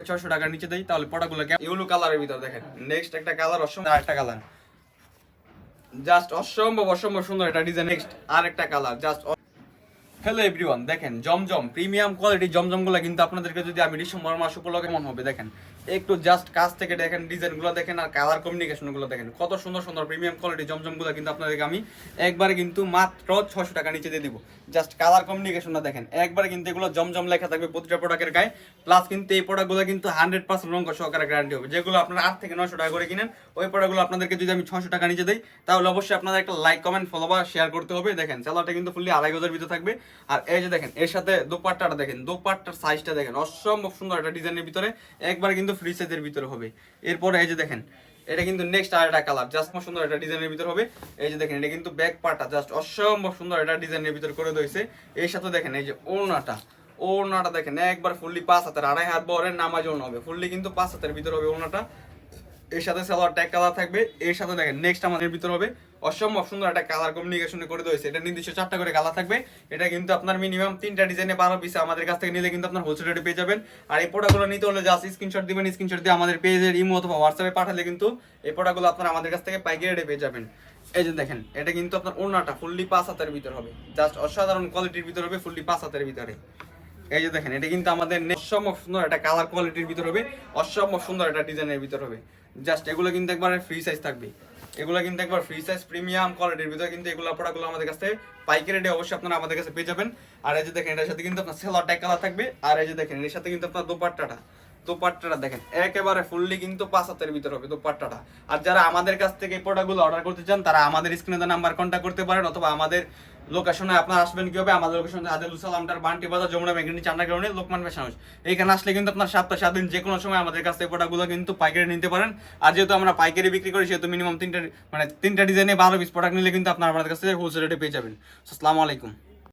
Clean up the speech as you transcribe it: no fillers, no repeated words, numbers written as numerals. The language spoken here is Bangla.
600 টাকার নিচে দেই, তাহলে প্রোডাক্টগুলো ইউলো কালারের ভিতর দেখেন। নেক্সট একটা কালার অসম্ভব, আরেকটা কালার জাস্ট অসম্ভব সুন্দর একটা ডিজাইন। নেক্সট আরেকটা কালার জাস্ট। হ্যালো এভরিওয়ান, দেখেন জমজম প্রিমিয়াম কোয়ালিটি জমজমগুলো কিন্তু আপনাদেরকে যদি আমি ডিসেম্বর মাস উপলক্ষে মনে হবে দেখেন একটু জাস্ট কাছ থেকে দেখেন, ডিজাইনগুলো দেখেন আর কালার কমিউনিকেশনগুলো দেখেন, কত সুন্দর সুন্দর প্রিমিয়াম কোয়ালিটি জমজমগুলো কিন্তু আপনাদেরকে আমি একবারে কিন্তু মাত্র 600 টাকা নিচে দিয়ে দিব। জাস্ট কালার কমিউনিকেশনটা দেখেন, একবারে কিন্তু এগুলো জমজম লেখা থাকবে প্রতিটা প্রোডাক্টের গায়ে। প্লাস কিন্তু এই প্রোডাক্টগুলো কিন্তু 100% রঙ সহকারে গ্যারান্টি হবে। যেগুলো আপনারা 8 থেকে 900 টাকা করে কিনেন, ওই প্রোডাক্টগুলো আপনাদেরকে যদি আমি 600 টাকা নিচে দিই, তাহলে অবশ্যই আপনাদের একটা লাইক কমেন্ট ফলো বা শেয়ার করতে হবে। দেখেন সালোয়ারটা কিন্তু ফুললি 2.5 গজের ভিতরে থাকবে। আর এই যে দেখেন এর সাথে দোপাট্টাটা দেখেন, দোপাট্টার সাইজটা দেখেন অসম্ভব সুন্দর একটা ডিজাইনের ভিতরে, একবারে কিন্তু ফ্রি সাইজের ভিতরে হবে। এরপরে এই যে দেখেন এটা কিন্তু নেক্সট আরেকটা কালার জাস্ট সুন্দর একটা ডিজাইনের ভিতরে হবে। এই যে দেখেন এটা কিন্তু ব্যাক পার্টটা জাস্ট অসম্ভব সুন্দর একটা ডিজাইনের ভিতরে করে দিয়েছে। এর সাথে দেখেন এই যে ওড়নাটা দেখেন একবার ফুললি 5 হাতের, 2.5 হাত বহরের নামাজ ওড়না হবে, ফুললি কিন্তু 5 হাতের ভিতরে হবে ওড়নাটা। এর সাথে সালোয়ার ট্যাগ কালার থাকবে। এর সাথে দেখেন নেক্সট আমাদের ভিতর হবে অসম্ভব সুন্দর একটা কালার কমিউনিকেশন করে দিয়েছে। এটা নির্দিষ্ট 4টা করে কালার থাকবে। এটা কিন্তু আপনার মিনিমাম 3টা ডিজাইনে 12 পিস আমাদের কাছ থেকে নিলে কিন্তু আপনার হোলসেল রেটে পেয়ে যাবেন। আর এই প্রোডাক্টগুলো নিতে হলে জাস্ট স্ক্রিনশট দিবেন, স্ক্রিনশট দিয়ে আমাদের পেজের ইমো অথবা হোয়াটসঅ্যাপে পাঠালে কিন্তু এই প্রোডাক্টগুলো আপনারা আমাদের কাছ থেকে পাইকারি রেটে পেয়ে যাবেন। এই যে দেখেন এটা কিন্তু আপনার ওড়নাটা ফুললি 5 হাতের ভিতর হবে, জাস্ট অসাধারণ কোয়ালিটির ভিতর হবে, ফুললি 5 হাতের ভিতরে। এই যে দেখেন এটা কিন্তু আমাদের অসম্ভব সুন্দর একটা কালার কোয়ালিটির ভিতর হবে, অসম্ভব সুন্দর একটা ডিজাইনের ভিতর হবে। জাস্ট এগুলো কিন্তু একবারে ফ্রি সাইজ থাকবে, এগুলো কিন্তু একবার ফ্রি সাইজ প্রিমিয়াম কোয়ালিটির ভিতরে কিন্তু এগুলো প্রোডাক্টগুলো আমাদের কাছে পাইকারি রেটে অবশ্যই আপনারা আমাদের কাছে পেয়ে যাবেন। আর এই যে দেখেন এটার সাথে কিন্তু আপনার সেলার ট্যাগ কালার থাকবে। আর এই যে দেখেন এর সাথে কিন্তু আপনার দোপাট্টাটা দেখেন একেবারে ফুললি কিন্তু 5 হাতের ভিতর হবে দোপাট্টাটা। আর যারা আমাদের কাছ থেকে এই প্রোডাক্টগুলো অর্ডার করতে চান তারা আমাদের স্ক্রিনে দেওয়া নাম্বার কন্ট্যাক্ট করতে পারেন, অথবা আমাদের লোকেশনে আপনারা আসবেন কিভাবে, আমাদের লোকেশন আদিলুল সালামটার বান্টি বাজার যমুনা ব্যাংকের নিচে আন্ডারগ্রাউন্ডে লোকমান ফ্যাশন হাউস। এইখানে আসলে কিন্তু আপনার সপ্তাহে 7 দিন যে কোনো সময় আমাদের কাছ থেকে প্রোডাক্টগুলো কিন্তু পাইকারি নিতে পারেন। আর যেহেতু আমরা পাইকারি বিক্রি করি সেহেতু মিনিমাম 3টা ডিজাইনে 12 পিস প্রোডাক্ট নিলে কিন্তু আপনারা আমাদের কাছ থেকে হোলসেল রেটে পেয়ে যাবেন। আসসালামু আলাইকুম।